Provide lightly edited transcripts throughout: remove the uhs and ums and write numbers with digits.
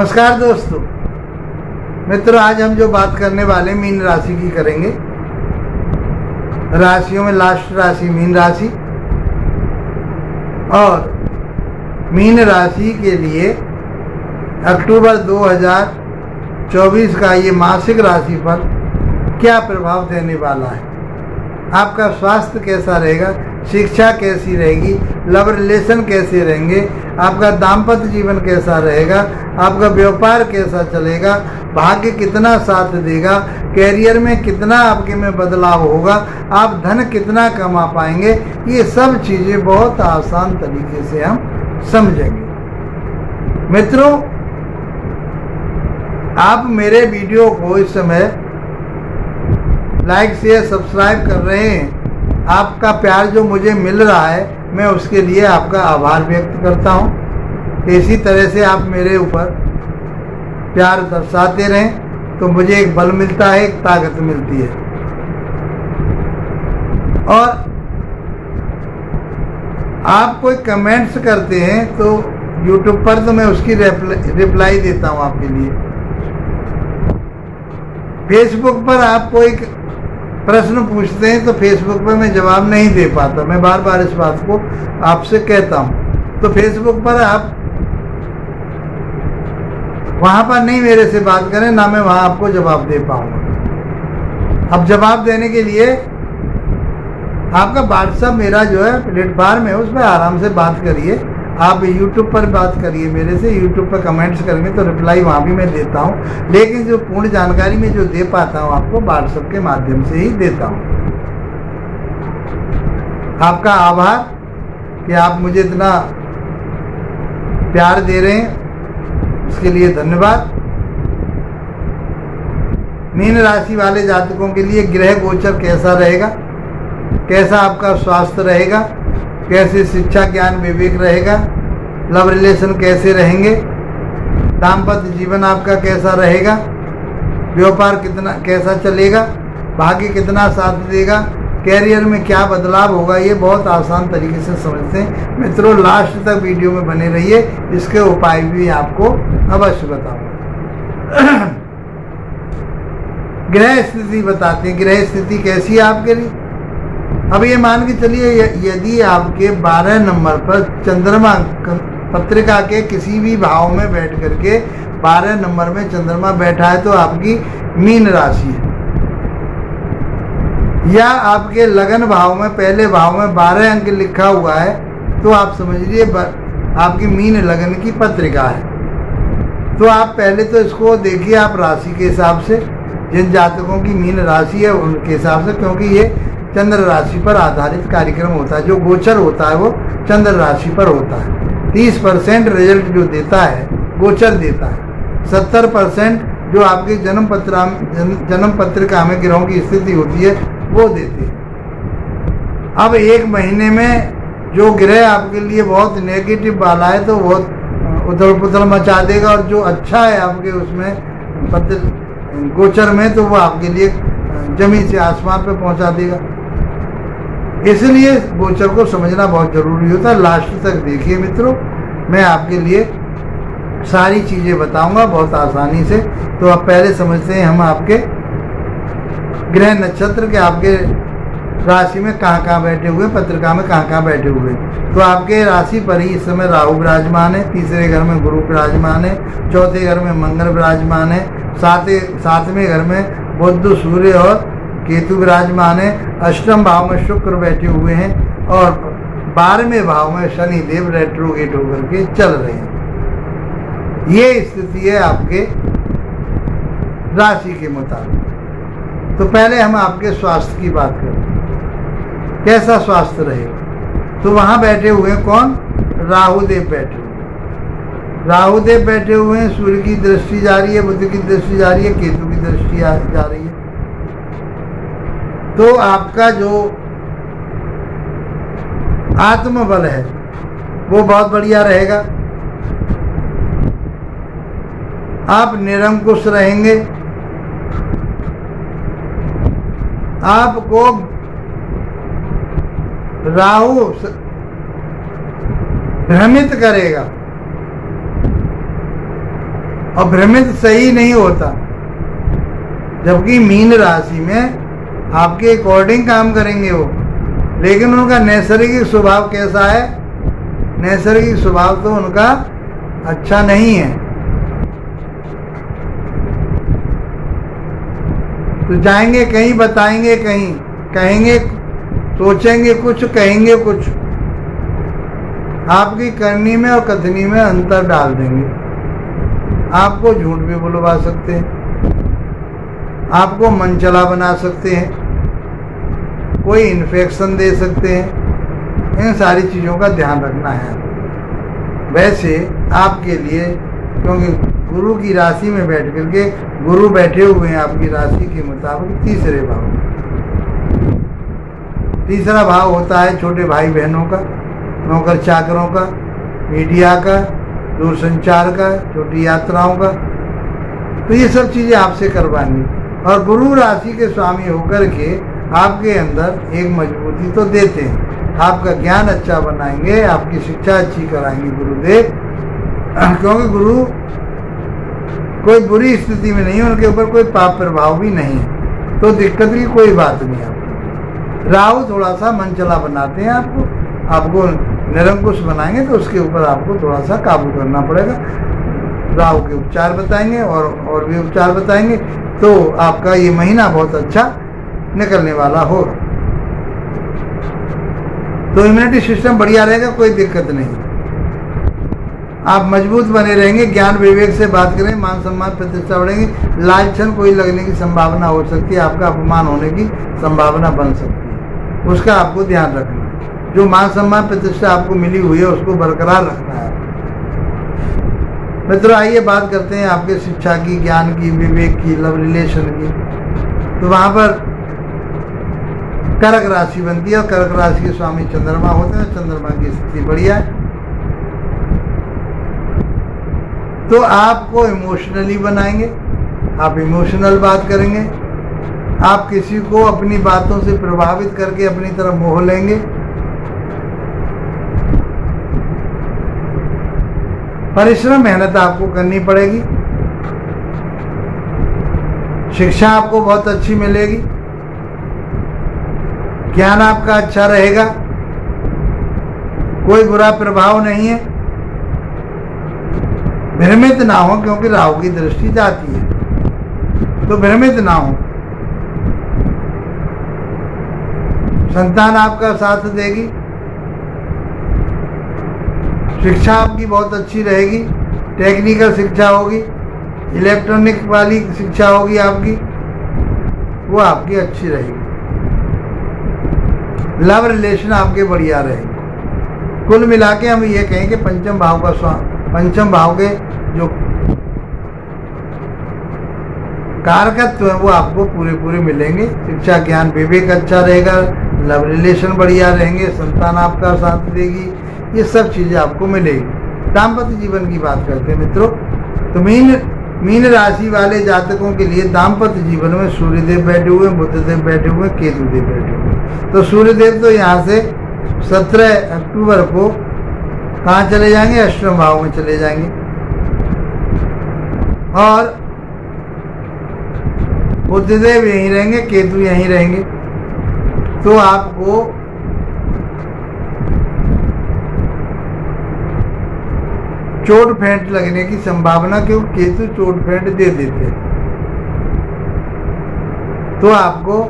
नमस्कार दोस्तों मित्रों, आज हम जो बात करने वाले मीन राशि की करेंगे। राशियों में लास्ट राशि मीन राशि, और मीन राशि के लिए अक्टूबर 2024 का ये मासिक राशिफल क्या प्रभाव देने वाला है। आपका स्वास्थ्य कैसा रहेगा, शिक्षा कैसी रहेगी, लव रिलेशन कैसे रहेंगे, आपका दाम्पत्य जीवन कैसा रहेगा, आपका व्यापार कैसा चलेगा, भाग्य कितना साथ देगा, कैरियर में कितना आपके में बदलाव होगा, आप धन कितना कमा पाएंगे, ये सब चीज़ें बहुत आसान तरीके से हम समझेंगे। मित्रों, आप मेरे वीडियो को इस समय लाइक शेयर सब्सक्राइब कर रहे हैं। आपका प्यार जो मुझे मिल रहा है, मैं उसके लिए आपका आभार व्यक्त करता हूँ। इसी तरह से आप मेरे ऊपर प्यार दर्शाते रहें तो मुझे एक बल मिलता है, एक ताकत मिलती है। और आप कोई कमेंट्स करते हैं तो YouTube पर, तो मैं उसकी रिप्लाई देता हूँ आपके लिए। फेसबुक पर आप कोई प्रश्न पूछते हैं तो फेसबुक पर मैं जवाब नहीं दे पाता, मैं बार बार इस बात को आपसे कहता हूँ। तो फेसबुक पर आप वहाँ पर नहीं मेरे से बात करें, ना मैं वहाँ आपको जवाब दे पाऊँगा। अब जवाब देने के लिए आपका व्हाट्सएप मेरा जो है प्लेटफार्म है, उस पर आराम से बात करिए। आप YouTube पर बात करिए मेरे से, YouTube पर कमेंट्स करेंगे तो रिप्लाई वहाँ भी मैं देता हूँ, लेकिन जो पूर्ण जानकारी में जो दे पाता हूँ आपको व्हाट्सएप के माध्यम से ही देता हूँ। आपका आभार कि आप मुझे इतना प्यार दे रहे हैं, उसके लिए धन्यवाद। मीन राशि वाले जातकों के लिए ग्रह गोचर कैसा रहेगा, कैसा आपका स्वास्थ्य रहेगा, कैसे शिक्षा ज्ञान विवेक रहेगा, लव रिलेशन कैसे रहेंगे, दाम्पत्य जीवन आपका कैसा रहेगा, व्यापार कितना कैसा चलेगा, भाग्य कितना साथ देगा, कैरियर में क्या बदलाव होगा, ये बहुत आसान तरीके से समझते हैं। मित्रों, लास्ट तक वीडियो में बने रहिए, इसके उपाय भी आपको अवश्य बताऊंगा। ग्रह स्थिति बताते हैं, ग्रह स्थिति कैसी है आपके लिए। अब ये मान के चलिए, यदि आपके 12 नंबर पर चंद्रमा पत्रिका के किसी भी भाव में बैठ करके 12 नंबर में चंद्रमा बैठा है तो आपकी मीन राशि है। या आपके लगन भाव में पहले भाव में 12 अंक लिखा हुआ है तो आप समझिए आपकी मीन लगन की पत्रिका है। तो आप पहले तो इसको देखिए आप राशि के हिसाब से, जिन जातकों की मीन राशि है उनके हिसाब से, क्योंकि ये चंद्र राशि पर आधारित कार्यक्रम होता है। जो गोचर होता है वो चंद्र राशि पर होता है। 30% रिजल्ट जो देता है गोचर देता है, 70% जो आपकी जन्म पत्रिका में ग्रहों की स्थिति होती है वो देते हैं। अब एक महीने में जो ग्रह आपके लिए बहुत नेगेटिव वाला है तो बहुत उथल पुथल मचा देगा, और जो अच्छा है आपके उसमें गोचर में तो वो आपके लिए जमीन से आसमान पे पहुंचा देगा। इसलिए गोचर को समझना बहुत जरूरी होता है। लास्ट तक देखिए मित्रों, मैं आपके लिए सारी चीज़ें बताऊंगा बहुत आसानी से। तो आप पहले समझते हैं हम आपके ग्रह नक्षत्र के आपके राशि में कहाँ कहाँ बैठे हुए, पत्रिका में कहाँ कहाँ बैठे हुए। तो आपके राशि पर ही इस समय राहु विराजमान है, तीसरे घर में गुरु विराजमान है, चौथे घर में मंगल विराजमान है, सातवें घर में बुध सूर्य और केतु विराजमान है, अष्टम भाव में शुक्र बैठे हुए हैं, और 12वें भाव में शनि देव रेट्रोगेट होकर के चल रहे हैं। ये स्थिति है आपके राशि के मुताबिक। तो पहले हम आपके स्वास्थ्य की बात करें, कैसा स्वास्थ्य रहेगा। तो वहां बैठे हुए हैं कौन, राहुदेव बैठे हुए हैं। राहुदेव बैठे हुए हैं, सूर्य की दृष्टि जा रही है, बुध की दृष्टि जा रही है, केतु की दृष्टि जा रही है। तो आपका जो आत्मबल है वो बहुत बढ़िया रहेगा। आप निरंकुश रहेंगे, आपको राहु भ्रमित करेगा, और भ्रमित सही नहीं होता, जबकि मीन राशि में आपके अकॉर्डिंग काम करेंगे वो। लेकिन उनका नैसर्गिक स्वभाव कैसा है? नैसर्गिक स्वभाव तो उनका अच्छा नहीं है। तो जाएंगे कहीं, बताएंगे कहीं, कहेंगे, सोचेंगे कुछ, कहेंगे कुछ। आपकी करनी में और कथनी में अंतर डाल देंगे। आपको झूठ भी बुलवा सकते हैं, आपको मनचला बना सकते हैं, कोई इन्फेक्शन दे सकते हैं। इन सारी चीज़ों का ध्यान रखना है। वैसे आपके लिए, क्योंकि गुरु की राशि में बैठ करके गुरु बैठे हुए हैं आपकी राशि के मुताबिक तीसरे भाव। तीसरा भाव होता है छोटे भाई बहनों का, नौकर चाकरों का, मीडिया का, दूरसंचार का, छोटी यात्राओं का। तो ये सब चीज़ें आपसे करवानी। और गुरु राशि के स्वामी होकर के आपके अंदर एक मजबूती तो देते हैं, आपका ज्ञान अच्छा बनाएंगे, आपकी शिक्षा अच्छी कराएंगे गुरुदेव। क्योंकि गुरु कोई बुरी स्थिति में नहीं है, उनके ऊपर कोई पाप प्रभाव भी नहीं है, तो दिक्कत की कोई बात नहीं है आपको। राहु थोड़ा सा मनचला बनाते हैं आपको निरंकुश बनाएंगे, तो उसके ऊपर आपको थोड़ा सा काबू करना पड़ेगा। राहु के उपचार बताएंगे और भी उपचार बताएंगे, तो आपका ये महीना बहुत अच्छा निकलने वाला होगा। तो इम्यूनिटी सिस्टम बढ़िया रहेगा, कोई दिक्कत नहीं। आप मजबूत बने रहेंगे, ज्ञान विवेक से बात करें, मान सम्मान प्रतिष्ठा बढ़ेगी। लालछन कोई लगने की संभावना हो सकती है, आपका अपमान होने की संभावना बन सकती है, उसका आपको ध्यान रखना। जो मान सम्मान प्रतिष्ठा आपको मिली हुई है उसको बरकरार रखना है। मित्रों, आइए बात करते हैं आपके शिक्षा की, ज्ञान की, विवेक की, लव रिलेशन की। तो वहाँ पर कर्क राशि बनती है और कर्क राशि के स्वामी चंद्रमा होते हैं। चंद्रमा की स्थिति बढ़िया है, तो आपको इमोशनली बनाएंगे, आप इमोशनल बात करेंगे, आप किसी को अपनी बातों से प्रभावित करके अपनी तरफ मोह लेंगे। परिश्रम मेहनत आपको करनी पड़ेगी। शिक्षा आपको बहुत अच्छी मिलेगी, ज्ञान आपका अच्छा रहेगा, कोई बुरा प्रभाव नहीं है। भ्रमित ना हो, क्योंकि राहु की दृष्टि जाती है, तो भ्रमित ना हो। संतान आपका साथ देगी, शिक्षा आपकी बहुत अच्छी रहेगी, टेक्निकल शिक्षा होगी, इलेक्ट्रॉनिक वाली शिक्षा होगी आपकी, वो आपकी अच्छी रहेगी। लव रिलेशन आपके बढ़िया रहेंगे। कुल मिला के हम ये कहें कि पंचम भाव के जो कारकत्व है वो आपको पूरे मिलेंगे। शिक्षा, ज्ञान, विवेक अच्छा रहेगा, लव रिलेशन बढ़िया रहेंगे, संतान आपका साथ देगी, ये सब चीज़ें आपको मिलेगी। दाम्पत्य जीवन की बात करते हैं मित्रों, तो मीन राशि वाले जातकों के लिए दाम्पत्य जीवन में सूर्यदेव बैठे हुए, बुधदेव बैठे हुए, केतुदेव बैठे हुए। तो सूर्यदेव तो यहाँ से 17 अक्टूबर को कहाँ चले जाएंगे? अष्टम भाव में चले जाएंगे। और बुधदेव यहीं रहेंगे, केतु यहीं रहेंगे। तो आपको चोट फेंट लगने की संभावना, क्यों? केतु चोट फेंट दे देते हैं। तो आपको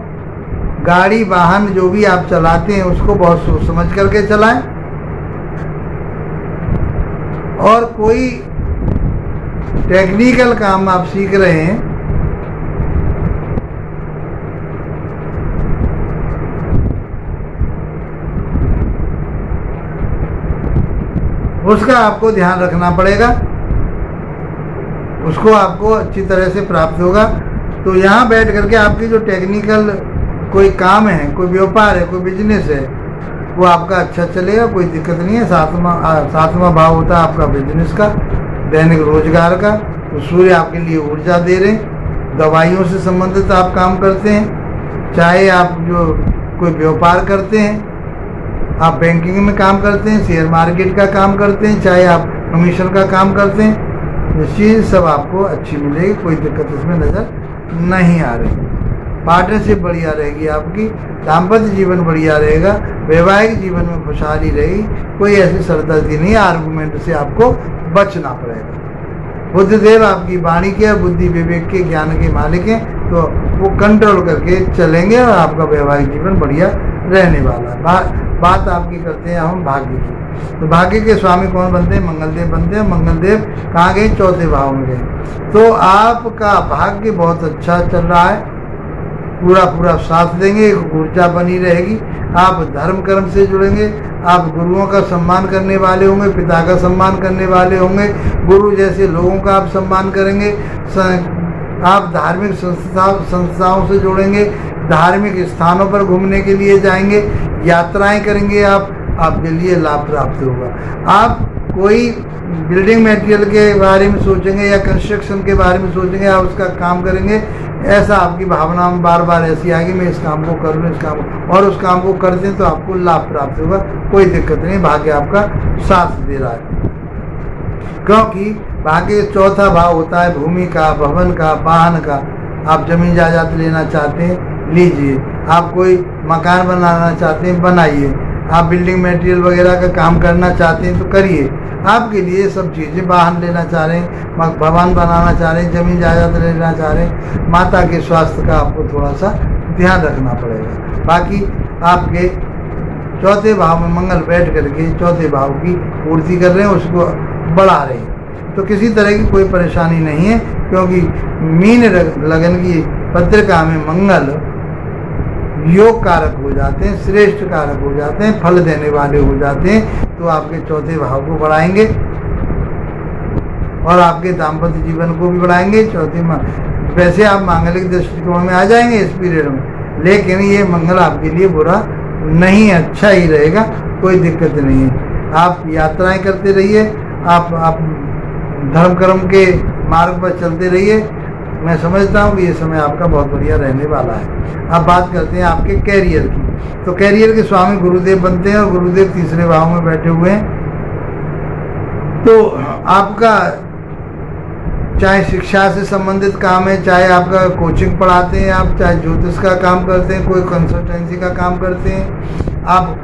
गाड़ी वाहन जो भी आप चलाते हैं उसको बहुत सोच समझ करके चलाएं। और कोई टेक्निकल काम आप सीख रहे हैं उसका आपको ध्यान रखना पड़ेगा, उसको आपको अच्छी तरह से प्राप्त होगा। तो यहाँ बैठ करके आपकी जो टेक्निकल कोई काम है, कोई व्यापार है, कोई बिजनेस है, वो आपका अच्छा चलेगा, कोई दिक्कत नहीं है। सातवां भाव होता है आपका बिजनेस का, दैनिक रोजगार का। तो सूर्य आपके लिए ऊर्जा दे रहे हैं। दवाइयों से संबंधित आप काम करते हैं, चाहे आप जो कोई व्यापार करते हैं, आप बैंकिंग में काम करते हैं, शेयर मार्केट का काम करते हैं, चाहे आप कमीशन का काम करते हैं, चीज़ सब आपको अच्छी मिलेगी, कोई दिक्कत इसमें नज़र नहीं आ रही। पार्टनरशिप बढ़िया रहेगी आपकी, दाम्पत्य जीवन बढ़िया रहेगा, वैवाहिक जीवन में खुशहाली रहेगी, कोई ऐसी सरदर्दी नहीं, आर्गुमेंट से आपको बचना पड़ेगा। बुद्धदेव आपकी वाणी के और बुद्धि विवेक के ज्ञान के मालिक हैं, तो वो कंट्रोल करके चलेंगे और आपका वैवाहिक जीवन बढ़िया रहने वाला है। बात आपकी करते हैं हम भाग्य की। तो भाग्य के स्वामी कौन बनते हैं? मंगलदेव बनते हैं। मंगलदेव कहाँ गए? चौथे भाव में गए। तो आपका भाग्य बहुत अच्छा चल रहा है, पूरा साथ देंगे, एक ऊर्जा बनी रहेगी। आप धर्म कर्म से जुड़ेंगे, आप गुरुओं का सम्मान करने वाले होंगे, पिता का सम्मान करने वाले होंगे, गुरु जैसे लोगों का आप सम्मान करेंगे। आप धार्मिक संस्थाओं से जुड़ेंगे, धार्मिक स्थानों पर घूमने के लिए जाएंगे, यात्राएं करेंगे, आपके लिए लाभ प्राप्त होगा। आप कोई बिल्डिंग मटेरियल के बारे में सोचेंगे या कंस्ट्रक्शन के बारे में सोचेंगे, आप उसका काम करेंगे, ऐसा आपकी भावना में बार बार ऐसी आएगी, मैं इस काम को कर लूँ, इस काम को, और उस काम को करते हैं तो आपको लाभ प्राप्त होगा, कोई दिक्कत नहीं, भाग्य आपका साथ दे रहा है। क्योंकि भाग्य चौथा भाव होता है भूमि का, भवन का, वाहन का। आप जमीन जायदाद लेना चाहते हैं, लीजिए। आप कोई मकान बनाना चाहते हैं, बनाइए। आप बिल्डिंग मटेरियल वगैरह का काम करना चाहते हैं तो करिए। आपके लिए सब चीज़ें, वाहन लेना चाह रहे हैं, भवन बनाना चाह रहे हैं, जमीन जायदाद लेना चाह रहे हैं, माता के स्वास्थ्य का आपको थोड़ा सा ध्यान रखना पड़ेगा। बाकी आपके चौथे भाव में मंगल बैठ करके चौथे भाव की पूर्ति कर रहे हैं, उसको बढ़ा रहे हैं, तो किसी तरह की कोई परेशानी नहीं है। क्योंकि मीन लगन की पत्रिका में मंगल योग कारक हो जाते हैं, श्रेष्ठ कारक हो जाते हैं, फल देने वाले हो जाते हैं, तो आपके चौथे भाव को बढ़ाएंगे और आपके दाम्पत्य जीवन को भी बढ़ाएंगे। वैसे आप मांगलिक दृष्टिकोण में आ जाएंगे इस पीरियड में, लेकिन ये मंगल आपके लिए बुरा नहीं, अच्छा ही रहेगा, कोई दिक्कत नहीं है। आप यात्राएं करते रहिए, आप धर्म कर्म के मार्ग पर चलते रहिए। मैं समझता हूँ कि ये समय आपका बहुत बढ़िया रहने वाला है। अब बात करते हैं आपके कैरियर की। तो कैरियर के स्वामी गुरुदेव बनते हैं और गुरुदेव तीसरे भाव में बैठे हुए हैं। तो आपका चाहे शिक्षा से संबंधित काम है, चाहे आपका कोचिंग पढ़ाते हैं आप, चाहे ज्योतिष का काम करते हैं, कोई कंसल्टेंसी का काम करते हैं, आप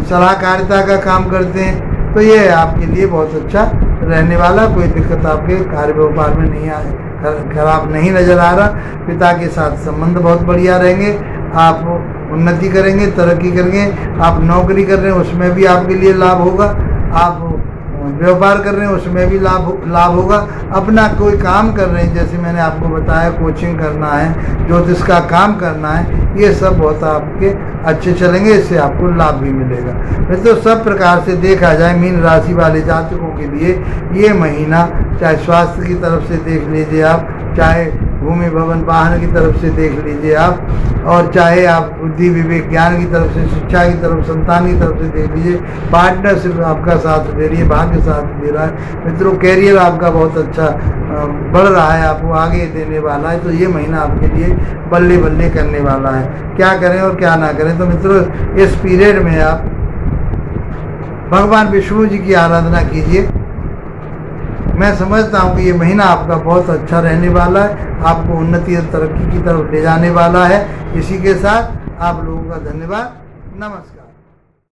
सलाहकारिता का काम करते हैं, तो ये आपके लिए बहुत अच्छा रहने वाला, कोई दिक्कत आपके कार्य व्यापार में नहीं आए, खराब नहीं नजर आ रहा। पिता के साथ संबंध बहुत बढ़िया रहेंगे, आप उन्नति करेंगे, तरक्की करेंगे। आप नौकरी कर रहे हैं उसमें भी आपके लिए लाभ होगा, आप व्यापार कर रहे हैं उसमें भी लाभ होगा। अपना कोई काम कर रहे हैं, जैसे मैंने आपको बताया कोचिंग करना है, ज्योतिष का काम करना है, ये सब बहुत आपके अच्छे चलेंगे, इससे आपको लाभ भी मिलेगा। तो सब प्रकार से देखा जाए मीन राशि वाले जातकों के लिए ये महीना, चाहे स्वास्थ्य की तरफ से देख लीजिए आप, चाहे भूमि भवन वाहन की तरफ से देख लीजिए आप, और चाहे आप बुद्धि विवेक ज्ञान की तरफ से, शिक्षा की तरफ, संतान की तरफ से देख लीजिए, पार्टनरशिप आपका साथ दे रही है, भाग्य साथ दे रहा है। मित्रों कैरियर आपका बहुत अच्छा बढ़ रहा है, आपको आगे देने वाला है, तो ये महीना आपके लिए बल्ले बल्ले करने वाला है। क्या करें और क्या ना करें, तो मित्रों इस पीरियड में आप भगवान विष्णु जी की आराधना कीजिए। मैं समझता हूँ कि ये महीना आपका बहुत अच्छा रहने वाला है, आपको उन्नति और तरक्की की तरफ ले जाने वाला है। इसी के साथ आप लोगों का धन्यवाद, नमस्कार।